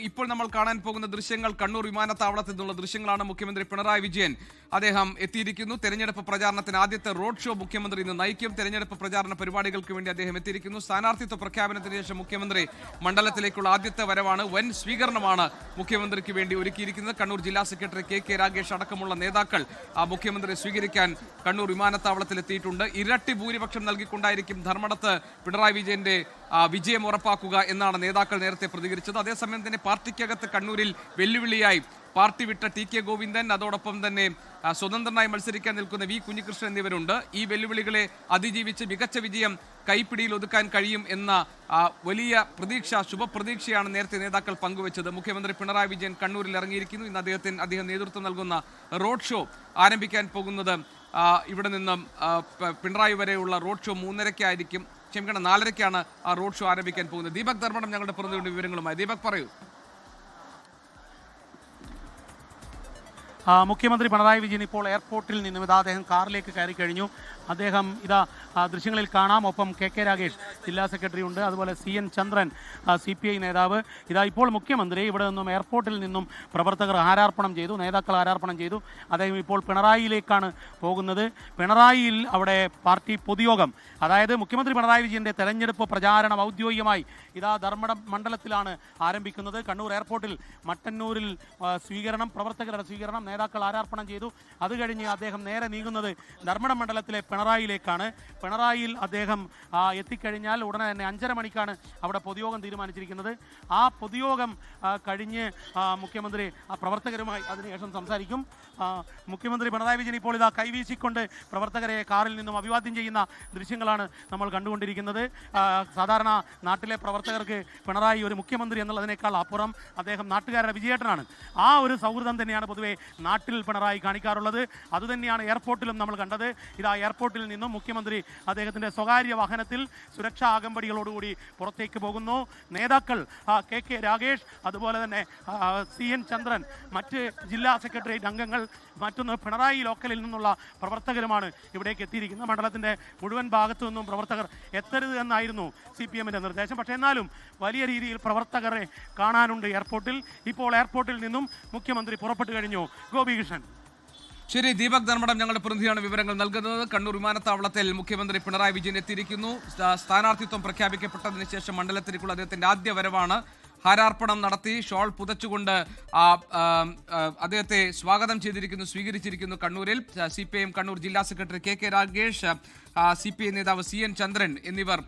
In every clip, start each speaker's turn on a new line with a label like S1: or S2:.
S1: ഇപ്പോൾ നമ്മൾ കാണാൻ പോകുന്ന ദൃശ്യങ്ങൾ കണ്ണൂർ വിമാനത്താവളത്തിൽ നിന്നുള്ള ദൃശ്യങ്ങളാണ്. മുഖ്യമന്ത്രി പിണറായി വിജയൻ അദ്ദേഹം എത്തിയിരിക്കുന്നു. തെരഞ്ഞെടുപ്പ് പ്രചാരണത്തിന് ആദ്യത്തെ റോഡ് ഷോ മുഖ്യമന്ത്രി ഇന്ന് നയിക്കും. തെരഞ്ഞെടുപ്പ് പ്രചാരണ പരിപാടികൾക്ക് വേണ്ടി അദ്ദേഹം എത്തിയിരിക്കുന്നു. സ്ഥാനാർത്ഥിത്വ പ്രഖ്യാപനത്തിന് ശേഷം മുഖ്യമന്ത്രി മണ്ഡലത്തിലേക്കുള്ള ആദ്യത്തെ വരവാണ്. വൻ സ്വീകരണമാണ് മുഖ്യമന്ത്രിക്ക് വേണ്ടി ഒരുക്കിയിരിക്കുന്നത്. കണ്ണൂർ ജില്ലാ സെക്രട്ടറി കെ രാഗേഷ് അടക്കമുള്ള നേതാക്കൾ മുഖ്യമന്ത്രിയെ സ്വീകരിക്കാൻ കണ്ണൂർ വിമാനത്താവളത്തിൽ എത്തിയിട്ടുണ്ട്. ഇരട്ടി ഭൂരിപക്ഷം നൽകിക്കൊണ്ടായിരിക്കും ധർമ്മടത്ത് പിണറായി വിജയന്റെ വിജയം ഉറപ്പാക്കുക എന്നാണ് നേതാക്കൾ നേരത്തെ പ്രതികരിച്ചത്. അതേസമയം തന്നെ പാർട്ടിക്കകത്ത് കണ്ണൂരിൽ വെല്ലുവിളിയായി പാർട്ടി വിട്ട ടി.കെ. ഗോവിന്ദൻ, അതോടൊപ്പം തന്നെ സ്വതന്ത്രനായി മത്സരിക്കാൻ നിൽക്കുന്ന വി. കുഞ്ഞികൃഷ്ണൻ എന്നിവരുണ്ട്. ഈ വെല്ലുവിളികളെ അതിജീവിച്ച് മികച്ച വിജയം കൈപ്പിടിയിൽ ഒതുക്കാൻ കഴിയും എന്ന വലിയ പ്രതീക്ഷ, ശുഭപ്രതീക്ഷയാണ് നേരത്തെ നേതാക്കൾ പങ്കുവച്ചത്. മുഖ്യമന്ത്രി പിണറായി വിജയൻ കണ്ണൂരിൽ ഇറങ്ങിയിരിക്കുന്നു. ഇന്ന് അദ്ദേഹം നേതൃത്വം നൽകുന്ന റോഡ് ഷോ ആരംഭിക്കാൻ പോകുന്നത് ഇവിടെ നിന്നും പിണറായി വരെയുള്ള റോഡ് ഷോ 4:30 ആ റോഡ് ഷോ ആരംഭിക്കാൻ പോകുന്നത്. ദീപക് ധർമ്മടം ഞങ്ങളുടെ പ്രതിനിധിയുടെ വിവരങ്ങളുമായി. ദീപക്, പറയൂ.
S2: മുഖ്യമന്ത്രി പിണറായി വിജയൻ ഇപ്പോൾ എയർപോർട്ടിൽ നിന്നും അദ്ദേഹം കാറിലേക്ക് കയറി കഴിഞ്ഞു. അദ്ദേഹം ദൃശ്യങ്ങളിൽ കാണാം. ഒപ്പം കെ രാഗേഷ് ജില്ലാ സെക്രട്ടറി ഉണ്ട്, അതുപോലെ CN ചന്ദ്രൻ CPI നേതാവ്. ഇപ്പോൾ മുഖ്യമന്ത്രി ഇവിടെ നിന്നും എയർപോർട്ടിൽ നിന്നും പ്രവർത്തകർ ഹാരാർപ്പണം ചെയ്തു, നേതാക്കൾ ഹാരാർപ്പണം ചെയ്തു. അദ്ദേഹം ഇപ്പോൾ പിണറായിയിലേക്കാണ് പോകുന്നത്. പിണറായിയിൽ അവിടെ പാർട്ടി പൊതുയോഗം, അതായത് മുഖ്യമന്ത്രി പിണറായി വിജയന്റെ തെരഞ്ഞെടുപ്പ് പ്രചാരണം ഔദ്യോഗികമായി ധർമ്മടം മണ്ഡലത്തിലാണ് ആരംഭിക്കുന്നത്. കണ്ണൂർ എയർപോർട്ടിൽ മട്ടന്നൂരിൽ സ്വീകരണം, പ്രവർത്തകരുടെ സ്വീകരണം, നേതാക്കൾ ആരാർപ്പണം ചെയ്തു. അത് കഴിഞ്ഞ് അദ്ദേഹം നേരെ നീങ്ങുന്നത് ധർമ്മടം മണ്ഡലത്തിലെ പിണറായിയിലേക്കാണ്. പിണറായിയിൽ അദ്ദേഹം എത്തിക്കഴിഞ്ഞാൽ ഉടനെ തന്നെ 5:30 മണിക്കാണ് അവിടെ പൊതുയോഗം തീരുമാനിച്ചിരിക്കുന്നത്. ആ പൊതുയോഗം കഴിഞ്ഞ് മുഖ്യമന്ത്രി പ്രവർത്തകരുമായി അതിനുശേഷം സംസാരിക്കും. മുഖ്യമന്ത്രി പിണറായി വിജയൻ ഇപ്പോൾ കൈവീശിക്കൊണ്ട് പ്രവർത്തകരെ കാറിൽ നിന്നും അഭിവാദ്യം ചെയ്യുന്ന ദൃശ്യങ്ങളാണ് നമ്മൾ കണ്ടുകൊണ്ടിരിക്കുന്നത്. സാധാരണ നാട്ടിലെ പ്രവർത്തകർക്ക് പിണറായി ഒരു മുഖ്യമന്ത്രി എന്നുള്ളതിനേക്കാൾ അപ്പുറം അദ്ദേഹം നാട്ടുകാരുടെ വിജയേട്ടനാണ്. ആ ഒരു സൗഹൃദം തന്നെയാണ് പൊതുവെ നാട്ടിൽ പിണറായി കാണിക്കാറുള്ളത്. അതുതന്നെയാണ് എയർപോർട്ടിലും നമ്മൾ കണ്ടത്. എയർപോർട്ടിൽ നിന്നും മുഖ്യമന്ത്രി അദ്ദേഹത്തിൻ്റെ സ്വകാര്യ വാഹനത്തിൽ സുരക്ഷാ അകമ്പടികളോടുകൂടി പുറത്തേക്ക് പോകുന്നു. നേതാക്കൾ കെ രാഗേഷ്, അതുപോലെ തന്നെ CN ചന്ദ്രൻ, മറ്റ് ജില്ലാ സെക്രട്ടേറിയറ്റ് അംഗങ്ങൾ, മറ്റൊന്ന് പിണറായി ലോക്കലിൽ നിന്നുള്ള പ്രവർത്തകരുമാണ് ഇവിടേക്ക് എത്തിയിരിക്കുന്നത്. മണ്ഡലത്തിൻ്റെ മുഴുവൻ ഭാഗത്തു നിന്നും പ്രവർത്തകർ എത്തരുത് എന്നായിരുന്നു CPMന്റെ നിർദ്ദേശം. പക്ഷേ എന്നാലും വലിയ രീതിയിൽ പ്രവർത്തകരെ കാണാനുണ്ട് എയർപോർട്ടിൽ. ഇപ്പോൾ എയർപോർട്ടിൽ നിന്നും മുഖ്യമന്ത്രി പുറപ്പെട്ടു കഴിഞ്ഞു. ഗോപികൃഷ്ണൻ.
S1: ശരി, ദീപക് ധർമ്മടം ഞങ്ങളുടെ പ്രതിനിധിയാണ് വിവരങ്ങൾ നൽകുന്നത്. കണ്ണൂർ വിമാനത്താവളത്തിൽ മുഖ്യമന്ത്രി പിണറായി വിജയൻ എത്തിയിരിക്കുന്നു. സ്ഥാനാർത്ഥിത്വം പ്രഖ്യാപിക്കപ്പെട്ടതിന് ശേഷം മണ്ഡലത്തിലേക്കുള്ള അദ്ദേഹത്തിന്റെ ആദ്യ വരവാണ്. ഹാരാർപ്പണം നടത്തി ഷോൾ പുതച്ചുകൊണ്ട് അദ്ദേഹത്തെ സ്വാഗതം ചെയ്തിരിക്കുന്നു, സ്വീകരിച്ചിരിക്കുന്നു. കണ്ണൂരിൽ CPIM കണ്ണൂർ ജില്ലാ സെക്രട്ടറി കെ രാഗേഷ്, CPI നേതാവ് CN ചന്ദ്രൻ എന്നിവർ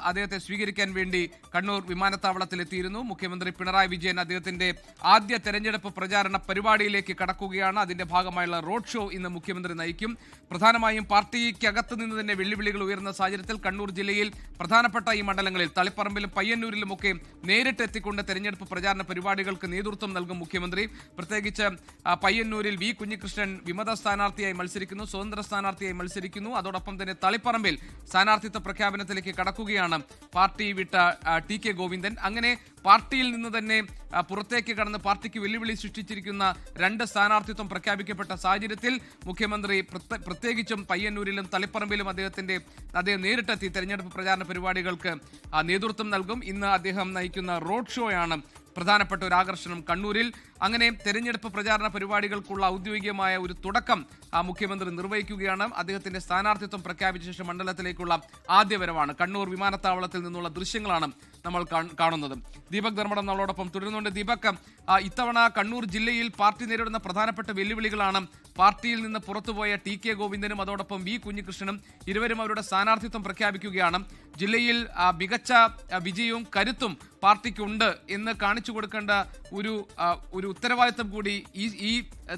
S1: അദ്ദേഹത്തെ സ്വീകരിക്കാൻ വേണ്ടി കണ്ണൂർ വിമാനത്താവളത്തിൽ എത്തിയിരുന്നു. മുഖ്യമന്ത്രി പിണറായി വിജയൻ അദ്ദേഹത്തിന്റെ ആദ്യ തെരഞ്ഞെടുപ്പ് പ്രചാരണ പരിപാടിയിലേക്ക് കടക്കുകയാണ്. അതിന്റെ ഭാഗമായുള്ള റോഡ് ഷോ ഇന്ന് മുഖ്യമന്ത്രി നയിക്കും. പ്രധാനമായും പാർട്ടിക്കകത്ത് നിന്ന് തന്നെ വെല്ലുവിളികൾ ഉയർന്ന സാഹചര്യത്തിൽ കണ്ണൂർ ജില്ലയിൽ പ്രധാനപ്പെട്ട ഈ മണ്ഡലങ്ങളിൽ തളിപ്പറമ്പിലും പയ്യന്നൂരിലുമൊക്കെ നേരിട്ടെത്തിക്കൊണ്ട് തെരഞ്ഞെടുപ്പ് പ്രചാരണ പരിപാടികൾക്ക് നേതൃത്വം നൽകും മുഖ്യമന്ത്രി. പ്രത്യേകിച്ച് പയ്യന്നൂരിൽ വി. കുഞ്ഞികൃഷ്ണൻ വിമത സ്ഥാനാർത്ഥിയായി മത്സരിക്കുന്നു, സ്വതന്ത്ര സ്ഥാനാർത്ഥിയായി മത്സരിക്കുന്നു. അതോടൊപ്പം തന്നെ തളിപ്പറമ്പിൽ സ്ഥാനാർത്ഥിത്വ പ്രഖ്യാപനത്തിലേക്ക് കടക്കുകയാണ് പാർട്ടി വിട്ട ടി.കെ. ഗോവിന്ദൻ. അങ്ങനെ പാർട്ടിയിൽ നിന്ന് തന്നെ പുറത്തേക്ക് കടന്ന് പാർട്ടിക്ക് വെല്ലുവിളി സൃഷ്ടിച്ചിരിക്കുന്ന 2 സ്ഥാനാർത്ഥിത്വം പ്രഖ്യാപിക്കപ്പെട്ട സാഹചര്യത്തിൽ മുഖ്യമന്ത്രി പ്രത്യേകിച്ചും പയ്യന്നൂരിലും തളിപ്പറമ്പിലും അദ്ദേഹം നേരിട്ടെത്തി തെരഞ്ഞെടുപ്പ് പ്രചാരണ പരിപാടികൾക്ക് നേതൃത്വം നൽകും. ഇന്ന് അദ്ദേഹം നയിക്കുന്ന റോഡ് ഷോയാണ് പ്രധാനപ്പെട്ട ഒരു ആകർഷണം കണ്ണൂരിൽ. അങ്ങനെ തെരഞ്ഞെടുപ്പ് പ്രചാരണ പരിപാടികൾക്കുള്ള ഔദ്യോഗികമായ ഒരു തുടക്കം മുഖ്യമന്ത്രി നിർവഹിക്കുകയാണ്. അദ്ദേഹത്തിന്റെ സ്ഥാനാർത്ഥിത്വം പ്രഖ്യാപിച്ച ശേഷം മണ്ഡലത്തിലേക്കുള്ള ആദ്യ വരവാണ്. കണ്ണൂർ വിമാനത്താവളത്തിൽ നിന്നുള്ള ദൃശ്യങ്ങളാണ് നമ്മൾ കാണുന്നത്. ദീപക് ധർമ്മടം നമ്മളോടൊപ്പം തുടരുന്നുണ്ട്. ദീപക്, ഇത്തവണ കണ്ണൂർ ജില്ലയിൽ പാർട്ടി നേരിടുന്ന പ്രധാനപ്പെട്ട വെല്ലുവിളികളാണ്. പാർട്ടിയിൽ നിന്ന് പുറത്തുപോയ ടി.കെ. ഗോവിന്ദനും അതോടൊപ്പം വി. കുഞ്ഞികൃഷ്ണനും ഇരുവരും അവരുടെ സ്ഥാനാർത്ഥിത്വം പ്രഖ്യാപിക്കുകയാണ്. ജില്ലയിൽ മികച്ച വിജയവും കരുത്തും പാർട്ടിക്കുണ്ട് എന്ന് കാണിച്ചു കൊടുക്കേണ്ട ഒരു ഉത്തരവാദിത്തം കൂടി ഈ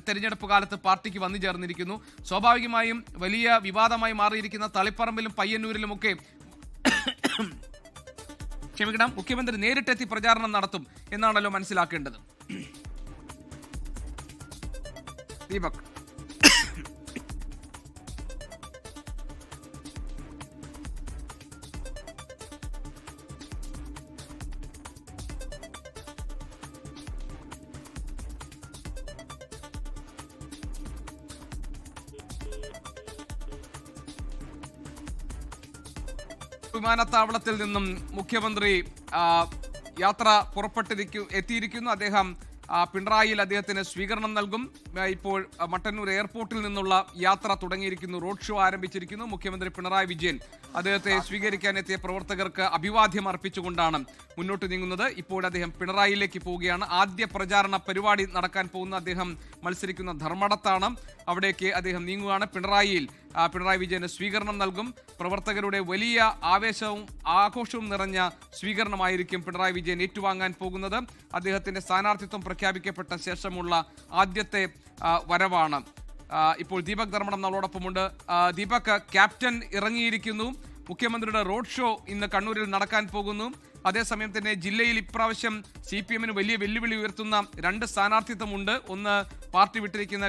S1: തെരഞ്ഞെടുപ്പ് കാലത്ത് പാർട്ടിക്ക് വന്നു ചേർന്നിരിക്കുന്നു. സ്വാഭാവികമായും വലിയ വിവാദമായി മാറിയിരിക്കുന്ന തളിപ്പറമ്പിലും പയ്യന്നൂരിലുമൊക്കെ മുഖ്യമന്ത്രി നേരിട്ടെത്തി പ്രചാരണം നടത്തും എന്നാണല്ലോ മനസ്സിലാക്കേണ്ടത്. ദീപക്. വിമാനത്താവളത്തിൽ നിന്നും മുഖ്യമന്ത്രി യാത്ര എത്തിയിരിക്കുന്നു. അദ്ദേഹം പിണറായിയിൽ അദ്ദേഹത്തിന് സ്വീകരണം നൽകും. ഇപ്പോൾ മട്ടന്നൂർ എയർപോർട്ടിൽ നിന്നുള്ള യാത്ര തുടങ്ങിയിരിക്കുന്നു. റോഡ് ഷോ ആരംഭിച്ചിരിക്കുന്നു. മുഖ്യമന്ത്രി പിണറായി വിജയൻ അദ്ദേഹത്തെ സ്വീകരിക്കാനെത്തിയ പ്രവർത്തകർക്ക് അഭിവാദ്യം അർപ്പിച്ചുകൊണ്ടാണ് മുന്നോട്ട് നീങ്ങുന്നത്. ഇപ്പോൾ അദ്ദേഹം പിണറായിയിലേക്ക് പോവുകയാണ്. ആദ്യ പ്രചാരണ പരിപാടി നടക്കാൻ പോകുന്ന അദ്ദേഹം മത്സരിക്കുന്ന ധർമ്മടത്താണ്. അവിടേക്ക് അദ്ദേഹം നീങ്ങുകയാണ്. പിണറായി വിജയന് സ്വീകരണം നൽകും. പ്രവർത്തകരുടെ വലിയ ആവേശവും ആഘോഷവും നിറഞ്ഞ സ്വീകരണമായിരിക്കും പിണറായി വിജയൻ ഏറ്റുവാങ്ങാൻ പോകുന്നത്. അദ്ദേഹത്തിന്റെ സ്ഥാനാർത്ഥിത്വം പ്രഖ്യാപിക്കപ്പെട്ട ശേഷമുള്ള ആദ്യത്തെ വരവാണ്. ഇപ്പോൾ ദീപക് ധർമ്മടം നമ്മളോടൊപ്പമുണ്ട്. ദീപക്, ക്യാപ്റ്റൻ ഇറങ്ങിയിരിക്കുന്നു. മുഖ്യമന്ത്രിയുടെ റോഡ് ഷോ ഇന്ന് കണ്ണൂരിൽ നടക്കാൻ പോകുന്നു. അതേസമയം തന്നെ ജില്ലയിൽ ഇപ്രാവശ്യം CPM-ന് വലിയ വെല്ലുവിളി ഉയർത്തുന്ന 2 സ്ഥാനാർത്ഥിത്വമുണ്ട്. ഒന്ന് പാർട്ടി വിട്ടിരിക്കുന്ന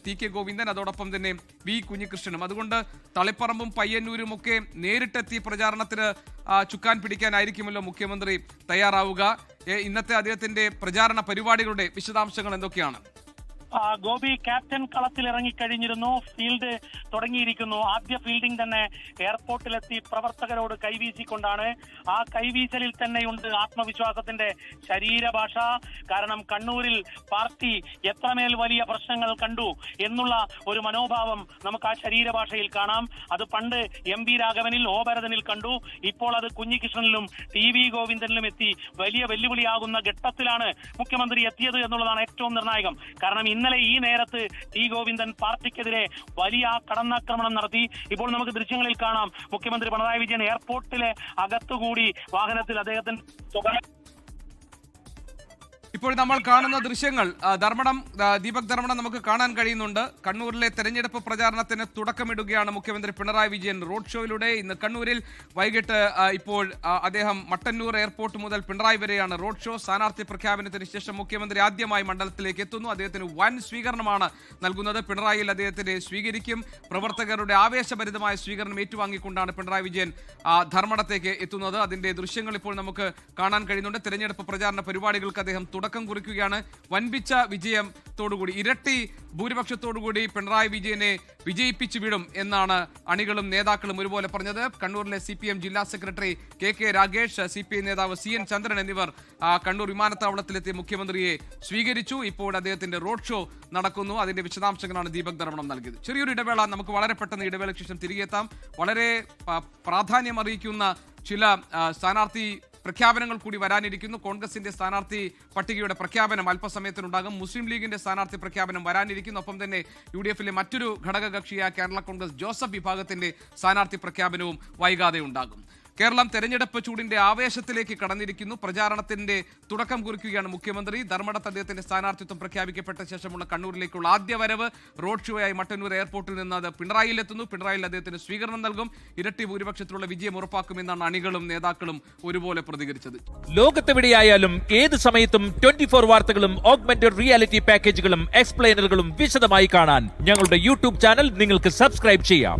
S1: ടി കെ ഗോവിന്ദൻ, അതോടൊപ്പം തന്നെ വി കുഞ്ഞികൃഷ്ണനും. അതുകൊണ്ട് തളിപ്പറമ്പും പയ്യന്നൂരും ഒക്കെ നേരിട്ടെത്തി പ്രചാരണത്തിന് ചുക്കാൻ പിടിക്കാനായിരിക്കുമല്ലോ മുഖ്യമന്ത്രി തയ്യാറാവുക. ഇന്നത്തെ അദ്ദേഹത്തിന്റെ പ്രചാരണ പരിപാടികളുടെ വിശദാംശങ്ങൾ എന്തൊക്കെയാണ്?
S3: ഗോപി, ക്യാപ്റ്റൻ കളത്തിൽ ഇറങ്ങിക്കഴിഞ്ഞിരുന്നു. ഫീൽഡ് തുടങ്ങിയിരിക്കുന്നു. ആദ്യ ഫീൽഡിംഗ് തന്നെ എയർപോർട്ടിലെത്തി പ്രവർത്തകരോട് കൈവീശിക്കൊണ്ടാണ്. ആ കൈവീശലിൽ തന്നെയുണ്ട് ആത്മവിശ്വാസത്തിന്റെ ശരീരഭാഷ. കാരണം കണ്ണൂരിൽ പാർട്ടി എത്രമേൽ വലിയ പ്രശ്നങ്ങൾ കണ്ടു എന്നുള്ള ഒരു മനോഭാവം നമുക്ക് ആ ശരീരഭാഷയിൽ കാണാം. അത് പണ്ട് MP രാഘവനിൽ, O ഭരതനിൽ കണ്ടു. ഇപ്പോൾ അത് കുഞ്ഞികൃഷ്ണനിലും TV ഗോവിന്ദനിലും എത്തി വലിയ വെല്ലുവിളിയാകുന്ന ഘട്ടത്തിലാണ് മുഖ്യമന്ത്രി എത്തിയത് എന്നുള്ളതാണ് ഏറ്റവും നിർണായകം. കാരണം ഇന്നലെ ഈ നേരത്ത് ടി ഗോവിന്ദൻ പാർട്ടിക്കെതിരെ വലിയ കടന്നാക്രമണം നടത്തി. ഇപ്പോൾ നമുക്ക് ദൃശ്യങ്ങളിൽ കാണാം മുഖ്യമന്ത്രി പിണറായി വിജയൻ എയർപോർട്ടിലെ അകത്തുകൂടി വാഹനത്തിൽ അദ്ദേഹത്തിന്
S1: ഇപ്പോൾ നമ്മൾ കാണുന്ന ദൃശ്യങ്ങൾ ദീപക് ധർമ്മടം നമുക്ക് കാണാൻ കഴിയുന്നുണ്ട്. കണ്ണൂരിലെ തെരഞ്ഞെടുപ്പ് പ്രചാരണത്തിന് തുടക്കമിടുകയാണ് മുഖ്യമന്ത്രി പിണറായി വിജയൻ റോഡ് ഷോയിലൂടെ. ഇന്ന് കണ്ണൂരിൽ വൈകിട്ട് ഇപ്പോൾ അദ്ദേഹം മട്ടന്നൂർ എയർപോർട്ട് മുതൽ പിണറായി വരെയാണ് റോഡ് ഷോ. സ്ഥാനാർത്ഥി പ്രഖ്യാപനത്തിന് ശേഷം മുഖ്യമന്ത്രി ആദ്യമായി മണ്ഡലത്തിലേക്ക് എത്തുന്നു. അദ്ദേഹത്തിന് വൻ സ്വീകരണമാണ് നൽകുന്നത്. പിണറായിയിൽ അദ്ദേഹത്തിനെ സ്വീകരിക്കും. പ്രവർത്തകരുടെ ആവേശഭരിതമായ സ്വീകരണം ഏറ്റുവാങ്ങിക്കൊണ്ടാണ് പിണറായി വിജയൻ ധർമ്മടത്തേക്ക് എത്തുന്നത്. അതിന്റെ ദൃശ്യങ്ങൾ ഇപ്പോൾ നമുക്ക് കാണാൻ കഴിയുന്നുണ്ട്. തെരഞ്ഞെടുപ്പ് പ്രചാരണ പരിപാടികൾക്ക് അദ്ദേഹം തുടക്കം കുറിക്കുകയാണ്. വൻപിച്ച വിജയത്തോടുകൂടി, ഇരട്ടി ഭൂരിപക്ഷത്തോടുകൂടി പിണറായി വിജയനെ വിജയിപ്പിച്ചു വിടും എന്നാണ് അണികളും നേതാക്കളും ഒരുപോലെ പറഞ്ഞത്. കണ്ണൂരിലെ CPM ജില്ലാ സെക്രട്ടറി KK രാഗേഷ്, CPI നേതാവ് CN ചന്ദ്രൻ എന്നിവർ കണ്ണൂർ വിമാനത്താവളത്തിലെത്തിയ മുഖ്യമന്ത്രിയെ സ്വീകരിച്ചു. ഇപ്പോൾ അദ്ദേഹത്തിന്റെ റോഡ് ഷോ നടക്കുന്നു. അതിന്റെ വിശദാംശങ്ങളാണ് ദീപക് ധർമ്മടം നൽകിയത്. ചെറിയൊരു ഇടവേള, നമുക്ക് വളരെ പെട്ടെന്ന് ഇടവേളയ്ക്ക് ശേഷം തിരികെ എത്താം. വളരെ പ്രാധാന്യം അറിയിക്കുന്ന ചില സ്ഥാനാർത്ഥി പ്രഖ്യാപനങ്ങൾ കൂടി വരാനിരിക്കുന്നു. കോൺഗ്രസിന്റെ സ്ഥാനാർത്ഥി പട്ടികയുടെ പ്രഖ്യാപനം അല്പസമയത്തിനുണ്ടാകും. മുസ്ലിം ലീഗിന്റെ സ്ഥാനാർത്ഥി പ്രഖ്യാപനം വരാനിരിക്കുന്നു. ഒപ്പം തന്നെ UDF-ലെ മറ്റൊരു ഘടകകക്ഷിയായ കേരള കോൺഗ്രസ് ജോസഫ് വിഭാഗത്തിന്റെ സ്ഥാനാർത്ഥി പ്രഖ്യാപനവും വൈകാതെ ഉണ്ടാകും. കേരളം തെരഞ്ഞെടുപ്പ് ചൂടിന്റെ ആവേശത്തിലേക്ക് കടന്നിരിക്കുന്നു. പ്രചാരണത്തിന്റെ തുടക്കം കുറിക്കുകയാണ് മുഖ്യമന്ത്രി. ധർമ്മടത്ത് അദ്ദേഹത്തിന്റെ സ്ഥാനാർത്ഥിത്വം പ്രഖ്യാപിക്കപ്പെട്ട ശേഷമുള്ള കണ്ണൂരിലേക്കുള്ള ആദ്യ വരവ് റോഡ് ഷോയായി മട്ടന്നൂർ എയർപോർട്ടിൽ നിന്ന് അത് പിണറായിലെത്തുന്നു. പിണറായിൽ അദ്ദേഹത്തിന് സ്വീകരണം നൽകും. ഇരട്ടി ഭൂരിപക്ഷത്തിലുള്ള വിജയം ഉറപ്പാക്കുമെന്നാണ് അണികളും നേതാക്കളും ഒരുപോലെ പ്രതികരിച്ചത്.
S4: ലോകത്തെവിടെയായാലും ഏത് സമയത്തും 24 വാർത്തകളും ഓഗ്മെന്റഡ് റിയാലിറ്റി പാക്കേജുകളും എക്സ്പ്ലെയിനറുകളും വിശദമായി കാണാൻ ഞങ്ങളുടെ YouTube ചാനൽ നിങ്ങൾക്ക് സബ്സ്ക്രൈബ് ചെയ്യാം.